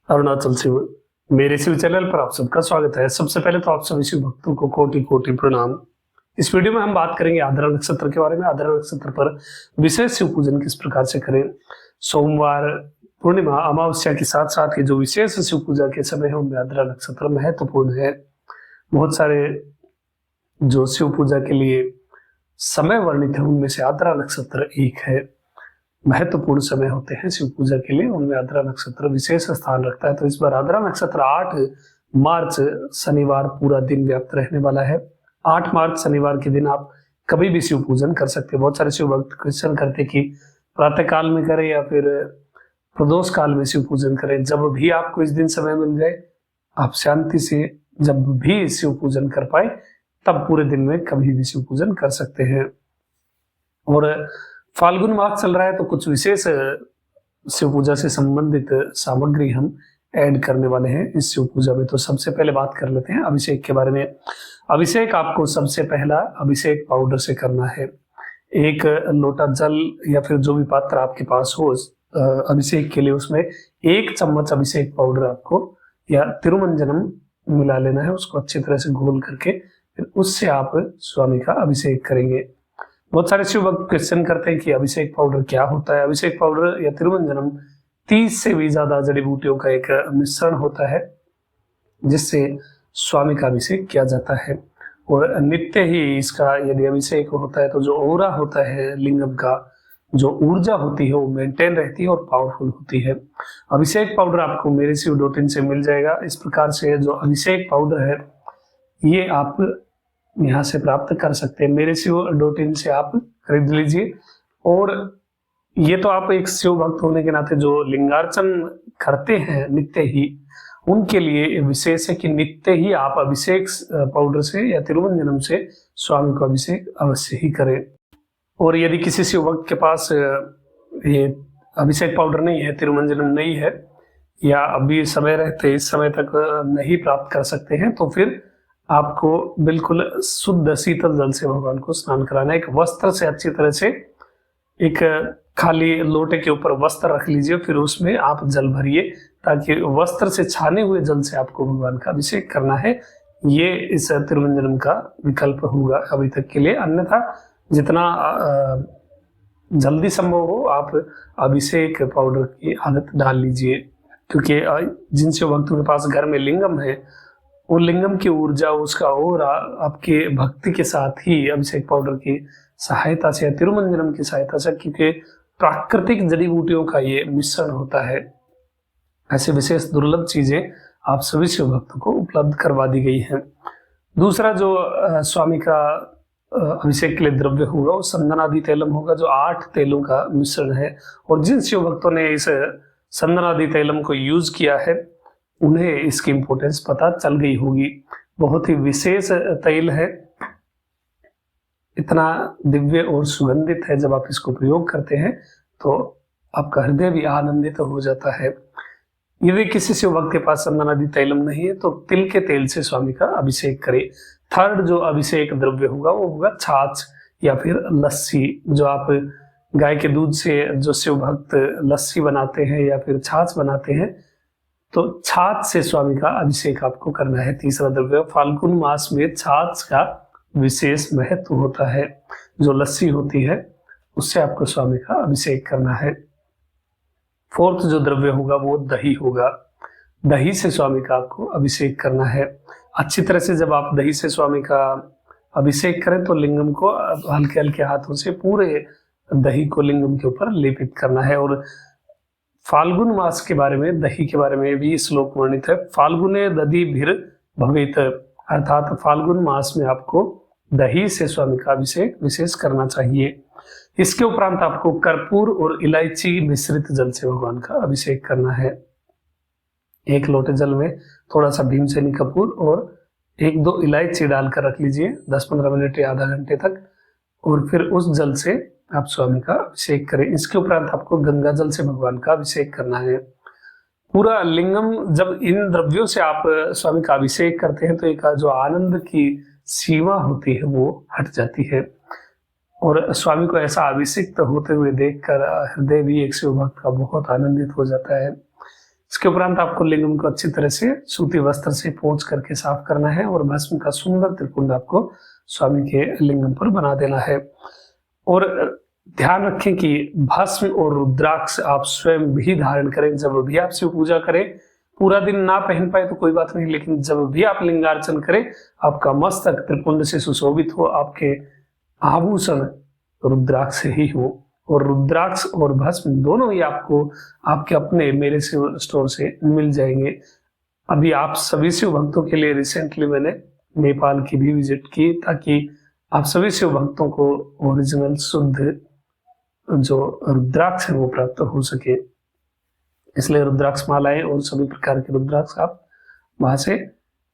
अरुणाचल शिव मेरे शिव चैनल पर आप सबका स्वागत है। सबसे पहले तो आप सभी शिव भक्तों को कोटि कोटि प्रणाम। इस वीडियो में हम बात करेंगे आद्रा नक्षत्र के बारे में। आद्रा नक्षत्र पर विशेष शिव पूजन किस प्रकार से करें। सोमवार, पूर्णिमा, अमावस्या के साथ साथ ये जो विशेष शिव पूजा के समय है उनमें आद्रा नक्षत्र महत्वपूर्ण है। बहुत सारे जो शिव पूजा के लिए समय वर्णित है उनमें से आद्रा नक्षत्र एक है। महत्वपूर्ण समय होते हैं शिव पूजा के लिए, उनमें आद्रा नक्षत्र विशेष स्थान रखता है। तो इस बार आद्रा नक्षत्र 8 मार्च शनिवार पूरा दिन व्याप्त रहने वाला है। 8 मार्च शनिवार के दिन आप कभी भी शिव पूजन कर सकते हैं। बहुत सारे शिव भक्त क्वेश्चन करते कि प्रातः काल में करें या फिर प्रदोष काल में शिव पूजन करें। जब भी आपको इस दिन समय मिल जाए, आप शांति से जब भी शिव पूजन कर पाए तब पूरे दिन में कभी भी शिव पूजन कर सकते हैं। और फाल्गुन मास चल रहा है तो कुछ विशेष शिव पूजा से संबंधित सामग्री हम ऐड करने वाले हैं इस शिव पूजा में। तो सबसे पहले बात कर लेते हैं अभिषेक के बारे में। अभिषेक आपको सबसे पहला अभिषेक पाउडर से करना है। एक लोटा जल या फिर जो भी पात्र आपके पास हो अभिषेक के लिए, उसमें 1 चम्मच अभिषेक पाउडर आपको या तिरुमंजनम मिला लेना है। उसको अच्छी तरह से घोल करके फिर उससे आप स्वामी का अभिषेक करेंगे। बहुत सारे शिव भक्त क्वेश्चन करते हैं कि अभिषेक पाउडर क्या होता है। अभिषेक पाउडर या तिरुमंजनम 30 से भी ज्यादा जड़ी बूटियों का एक मिश्रण होता है जिससे स्वामी का अभिषेक किया जाता है। और नित्य ही इसका यदि अभिषेक होता है तो जो ओरा होता है लिंगम का, जो ऊर्जा होती है वो मेंटेन रहती है और पावरफुल होती है। अभिषेक पाउडर आपको मेरे शिव.in से मिल जाएगा। इस प्रकार से जो अभिषेक पाउडर है ये आप यहाँ से प्राप्त कर सकते हैं। मेरे शिव.in से आप खरीद लीजिए। और ये तो आप एक शिव भक्त होने के नाते जो लिंगार्चन करते हैं नित्य ही, उनके लिए विशेष है कि नित्य ही आप अभिषेक पाउडर से या तिरुमंजनम से स्वामी को अभिषेक अवश्य ही करें। और यदि किसी शिव भक्त के पास ये अभिषेक पाउडर नहीं है, तिरुमंजनम नहीं है, या अभी समय रहते इस समय तक नहीं प्राप्त कर सकते हैं, तो फिर आपको बिल्कुल शुद्ध शीतल जल से भगवान को स्नान कराना है। एक वस्त्र से अच्छी तरह से एक खाली लोटे के ऊपर वस्त्र रख लीजिए, फिर उसमें आप जल भरिए ताकि वस्त्र से छाने हुए जल से आपको भगवान का अभिषेक करना है। ये इस तिरुमंजनम का विकल्प होगा अभी तक के लिए। अन्यथा जितना जल्दी संभव हो आप अभिषेक पाउडर की आदत डाल लीजिए, क्योंकि जिन शिव भक्तों के पास घर में लिंगम है वो लिंगम की ऊर्जा, उसका ओरा आपके भक्ति के साथ ही अभिषेक पाउडर की सहायता से या तिरुमंजनम की सहायता से, क्योंकि प्राकृतिक जड़ी बूटियों का ये मिश्रण होता है, ऐसे विशेष दुर्लभ चीजें आप सभी शिव भक्तों को उपलब्ध करवा दी गई हैं। दूसरा जो स्वामी का अभिषेक के लिए द्रव्य होगा वो संदनादि तैलम होगा, जो 8 तेलों का मिश्रण है। और जिन शिव भक्तों ने इस संदनादि तैलम को यूज किया है उन्हें इसकी इंपॉर्टेंस पता चल गई होगी। बहुत ही विशेष तैल है, इतना दिव्य और सुगंधित है। जब आप इसको प्रयोग करते हैं तो आपका हृदय भी आनंदित हो जाता है। यदि किसी शिव भक्त के पास संदनादि तैलम नहीं है तो तिल के तेल से स्वामी का अभिषेक करें। थर्ड जो अभिषेक द्रव्य होगा वो होगा छाछ या फिर लस्सी। जो आप गाय के दूध से जो शिव भक्त लस्सी बनाते हैं या फिर छाछ बनाते हैं, तो छाछ से स्वामी का अभिषेक आपको करना है। तीसरा द्रव्य, फाल्गुन मास में छाछ का विशेष महत्व होता है। जो लस्सी होती है उससे आपको स्वामी का अभिषेक करना है। फोर्थ जो द्रव्य होगा वो दही होगा। दही से स्वामी का आपको अभिषेक करना है। अच्छी तरह से जब आप दही से स्वामी का अभिषेक करें तो लिंगम को हल्के हल्के हाथों से पूरे दही को लिंगम के ऊपर लेपित करना है। और फाल्गुन मास के बारे में, दही के बारे में भी श्लोक वर्णित है। फाल्गुने दधि भीर भवित, अर्थात फाल्गुन मास में आपको दही से स्वामी का अभिषेक विशेष करना चाहिए। इसके उपरांत आपको कर्पूर और इलायची मिश्रित जल से भगवान का अभिषेक करना है। 1 लोटे जल में थोड़ा सा भीमसेनी कपूर और 1-2 इलायची डालकर रख लीजिए 10-15 मिनट या आधा घंटे तक, और फिर उस जल से आप स्वामी का अभिषेक करें। इसके उपरांत आपको गंगा जल से भगवान का अभिषेक करना है। पूरा लिंगम, जब इन द्रव्यों से आप स्वामी का अभिषेक करते हैं तो एक जो आनंद की सीमा होती है वो हट जाती है। और स्वामी को ऐसा अभिषिक्त होते हुए देखकर हृदय भी एक शिव भक्त का बहुत आनंदित हो जाता है। इसके उपरांत आपको लिंगम को अच्छी तरह से सूती वस्त्र से पोंछ करके साफ करना है और भस्म का सुंदर त्रिपुंड आपको स्वामी के लिंगम पर बना देना है। और ध्यान रखें कि भस्म और रुद्राक्ष आप स्वयं भी धारण करें। जब भी आप शिव पूजा करें, पूरा दिन ना पहन पाए तो कोई बात नहीं, लेकिन जब भी आप लिंगार्चन करें आपका मस्तक त्रिपुंड से सुशोभित हो, आपके आभूषण रुद्राक्ष ही हो। और रुद्राक्ष और भस्म दोनों ही आपको आपके अपने मेरे शिव स्टोर से मिल जाएंगे। अभी आप सभी शिव भक्तों के लिए रिसेंटली मैंने नेपाल की भी विजिट की, ताकि आप सभी शिव भक्तों को ओरिजिनल शुद्ध जो रुद्राक्ष है वो प्राप्त हो सके। इसलिए रुद्राक्ष मालाएं और सभी प्रकार के रुद्राक्ष आप वहां से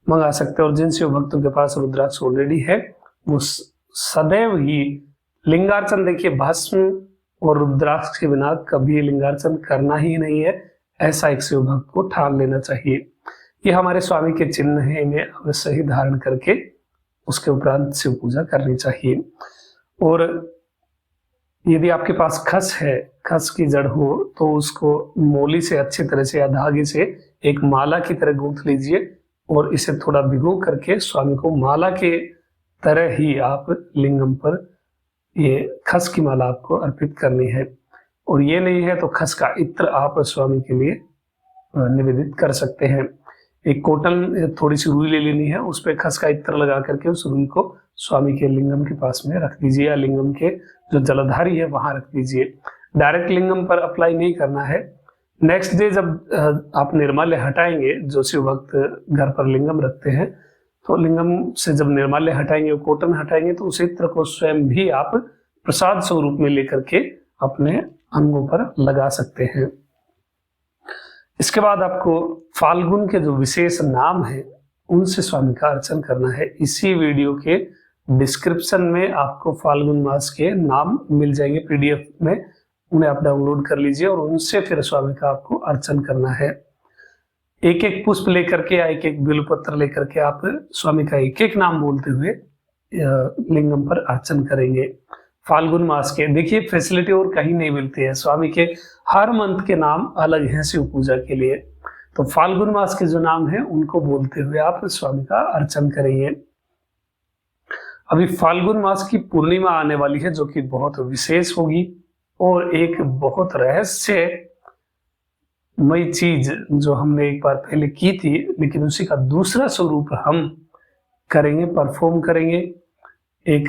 मंगा सकते हैं। और जिन शिव भक्तों के पास रुद्राक्ष ऑलरेडी है वो सदैव ही लिंगार्चन, देखिए भस्म और रुद्राक्ष के बिना कभी लिंगार्चन करना ही नहीं है, ऐसा एक शिव भक्त को ठान लेना चाहिए। ये हमारे स्वामी के चिन्ह है, इन्हें अवश्य ही धारण करके उसके उपरांत शिव पूजा करनी चाहिए। और यदि आपके पास खस है, खस की जड़ हो, तो उसको मोली से अच्छी तरह से या धागे से एक माला की तरह गूंथ लीजिए और इसे थोड़ा भिगो करके स्वामी को माला के तरह ही आप लिंगम पर ये खस की माला आपको अर्पित करनी है। और ये नहीं है तो खस का इत्र आप स्वामी के लिए निवेदित कर सकते हैं। एक कॉटन थोड़ी सी रुई ले लेनी है, उस पर खस का इत्र लगा करके उस रुई को स्वामी के लिंगम के पास में रख दीजिए, या लिंगम के जो जलधारी है वहां रख दीजिए। डायरेक्ट लिंगम पर अप्लाई नहीं करना है। नेक्स्ट डे जब आप निर्माल्य हटाएंगे, जो शिव भक्त घर पर लिंगम रखते हैं, तो लिंगम से जब निर्माल्य हटाएंगे, कॉटन हटाएंगे, तो उस इत्र को स्वयं भी आप प्रसाद स्वरूप में लेकर के अपने अंगों पर लगा सकते हैं। इसके बाद आपको फाल्गुन के जो विशेष नाम है उनसे स्वामी का अर्चन करना है। इसी वीडियो के डिस्क्रिप्शन में आपको फाल्गुन मास के नाम मिल जाएंगे पीडीएफ में, उन्हें आप डाउनलोड कर लीजिए और उनसे फिर स्वामी का आपको अर्चन करना है। एक एक पुष्प लेकर के या एक एक बिल्वपत्र लेकर के आप स्वामी का एक एक नाम बोलते हुए लिंगम पर अर्चन करेंगे। फाल्गुन मास के देखिए फैसिलिटी और कहीं नहीं मिलती है, स्वामी के हर मंथ के नाम अलग हैं शिव पूजा के लिए। तो फाल्गुन मास के जो नाम है उनको बोलते हुए आप स्वामी का अर्चन करेंगे। अभी फाल्गुन मास की पूर्णिमा आने वाली है, जो कि बहुत विशेष होगी और एक बहुत रहस्यमयी चीज जो हमने एक बार पहले की थी, लेकिन उसी का दूसरा स्वरूप हम करेंगे, परफॉर्म करेंगे। एक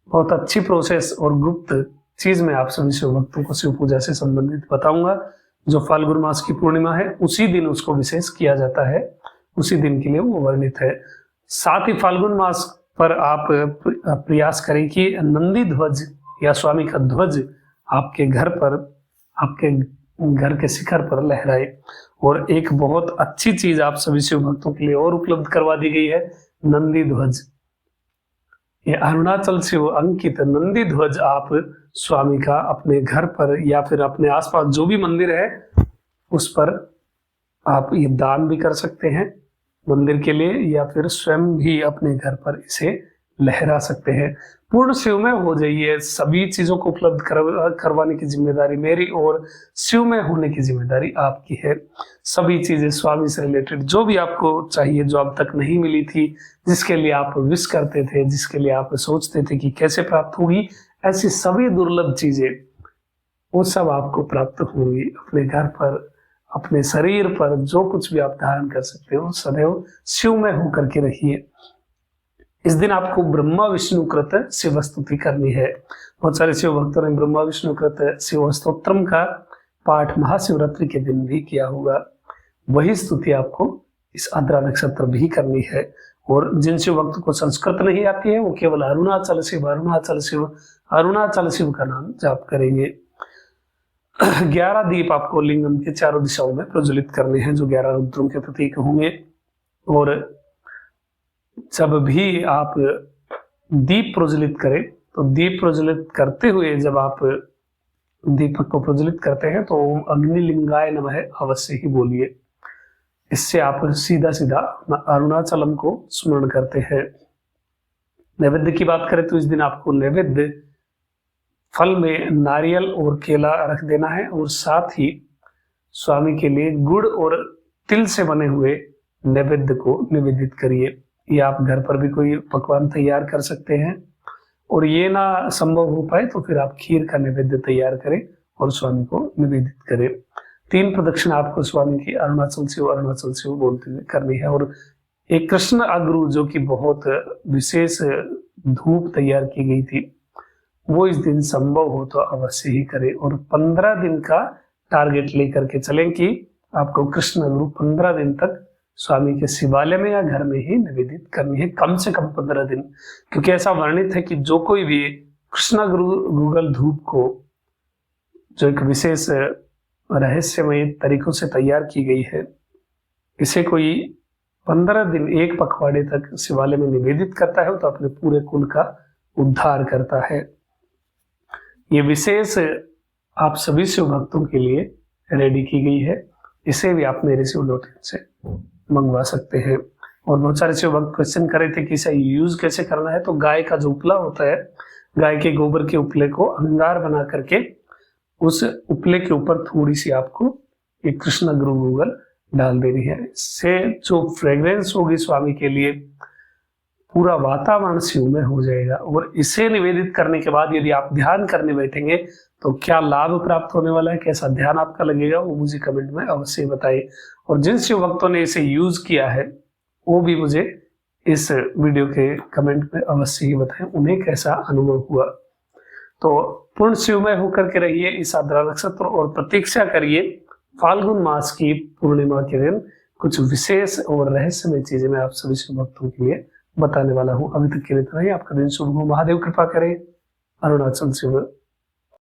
बहुत अच्छी प्रोसेस और गुप्त चीज मैं आप सभी शिव भक्तों को शिव पूजा से संबंधित बताऊंगा। जो फाल्गुन मास की पूर्णिमा है उसी दिन उसको विशेष किया जाता है, उसी दिन के लिए वो वर्णित है। साथ ही फाल्गुन मास पर आप प्रयास करें कि नंदी ध्वज या स्वामी का ध्वज आपके घर पर, आपके घर के शिखर पर लहराए। और एक बहुत अच्छी चीज आप सभी शिव भक्तों के लिए और उपलब्ध करवा दी गई है, नंदी ध्वज। ये अरुणाचल से वो अंकित नंदी ध्वज आप स्वामी का अपने घर पर या फिर अपने आसपास जो भी मंदिर है उस पर आप ये दान भी कर सकते हैं मंदिर के लिए, या फिर स्वयं भी अपने घर पर इसे लहरा सकते हैं। पूर्ण शिवमय हो जाइए, सभी चीजों को उपलब्ध करवाने की जिम्मेदारी मेरी और शिवमय होने की जिम्मेदारी आपकी है। सभी चीजें स्वामी से रिलेटेड जो भी आपको चाहिए, जो अब तक नहीं मिली थी, जिसके लिए आप विश करते थे, जिसके लिए आप सोचते थे कि कैसे प्राप्त होगी, ऐसी सभी दुर्लभ चीजें वो सब आपको प्राप्त होंगी अपने घर पर, अपने शरीर पर। जो कुछ भी आप धारण कर सकते हो सदैव शिवमय होकर के रहिए। इस दिन आपको ब्रह्मा विष्णु कृत शिव स्तुति करनी है। बहुत सारे शिव भक्तों ने ब्रह्मा विष्णु कृत शिव स्तोत्रम का पाठ महाशिवरात्रि के दिन भी किया होगा। वही स्तुति आपको इस आद्रा नक्षत्र भी करनी है। और जिन शिव भक्त को संस्कृत नहीं आती है वो केवल अरुणाचल शिव अरुणाचल शिव अरुणाचल शिव का नाम जाप करेंगे। 11 दीप आपको लिंगम के चारों दिशाओं में प्रज्वलित करने हैं, जो 11 रुद्रों के प्रतीक होंगे। और जब भी आप दीप प्रज्वलित करें तो दीप प्रज्वलित करते हुए जब आप दीपक को प्रज्वलित करते हैं तो ओम अग्निलिंगाय नमः अवश्य ही बोलिए। इससे आप सीधा सीधा अरुणाचलम को स्मरण करते हैं। नैवेद्य की बात करें तो इस दिन आपको नैवेद्य फल में नारियल और केला रख देना है, और साथ ही स्वामी के लिए गुड़ और तिल से बने हुए नैवेद्य को निवेदित करिए। या आप घर पर भी कोई पकवान तैयार कर सकते हैं, और ये ना संभव हो पाए तो फिर आप खीर का नैवेद्य तैयार करें और स्वामी को निवेदित करें। 3 प्रदक्षिणा आपको स्वामी की अरुणाचल शिव बोलते हुए करनी है। और एक कृष्ण अगरू जो कि बहुत विशेष धूप तैयार की गई थी, वो इस दिन संभव हो तो अवश्य ही करें। और 15 दिन का टारगेट लेकर के चलें कि आपको कृष्ण अगरू 15 दिन तक स्वामी के शिवालय में या घर में ही निवेदित करनी है, कम से कम 15 दिन। क्योंकि ऐसा वर्णित है कि जो कोई भी कृष्ण गूगल धूप को, जो एक विशेष रहस्यमय तरीकों से तैयार की गई है, इसे कोई 15 दिन एक पखवाड़े तक शिवालय में निवेदित करता है तो अपने पूरे कुल का उद्धार करता है। ये विशेष आप सभी शिव भक्तों के लिए रेडी की गई है। इसे भी आप मेरे शिव.in से मंगवा सकते हैं। और बहुत सारे शिव भक्त क्वेश्चन कर रहे थे कि इसे यूज कैसे करना है। तो गाय का जो उपला होता है, गाय के गोबर के उपले को अंगार बना करके उस उपले के ऊपर थोड़ी सी आपको एक कृष्ण अगरू गूगल डाल देनी है। इससे जो फ्रेग्रेंस होगी स्वामी के लिए, पूरा वातावरण शिवमय हो जाएगा। और इसे निवेदित करने के बाद यदि आप ध्यान करने बैठेंगे तो क्या लाभ प्राप्त होने वाला है, कैसा ध्यान आपका लगेगा, वो मुझे कमेंट में अवश्य बताइए। और जिन शिव भक्तों ने इसे यूज किया है वो भी मुझे इस वीडियो के कमेंट में अवश्य ही बताएं उन्हें कैसा अनुभव हुआ। तो पूर्ण शिवमय होकर के रहिए इस आद्रा नक्षत्र, और प्रतीक्षा करिए फाल्गुन मास की पूर्णिमा के दिन कुछ विशेष और रहस्यमय चीजें मैं आप सभी शिव भक्तों के लिए बताने वाला हूँ। अभी तक के लिए इतना ही। आपका दिन शुभ हो। महादेव कृपा करें। अरुणाचल शिव।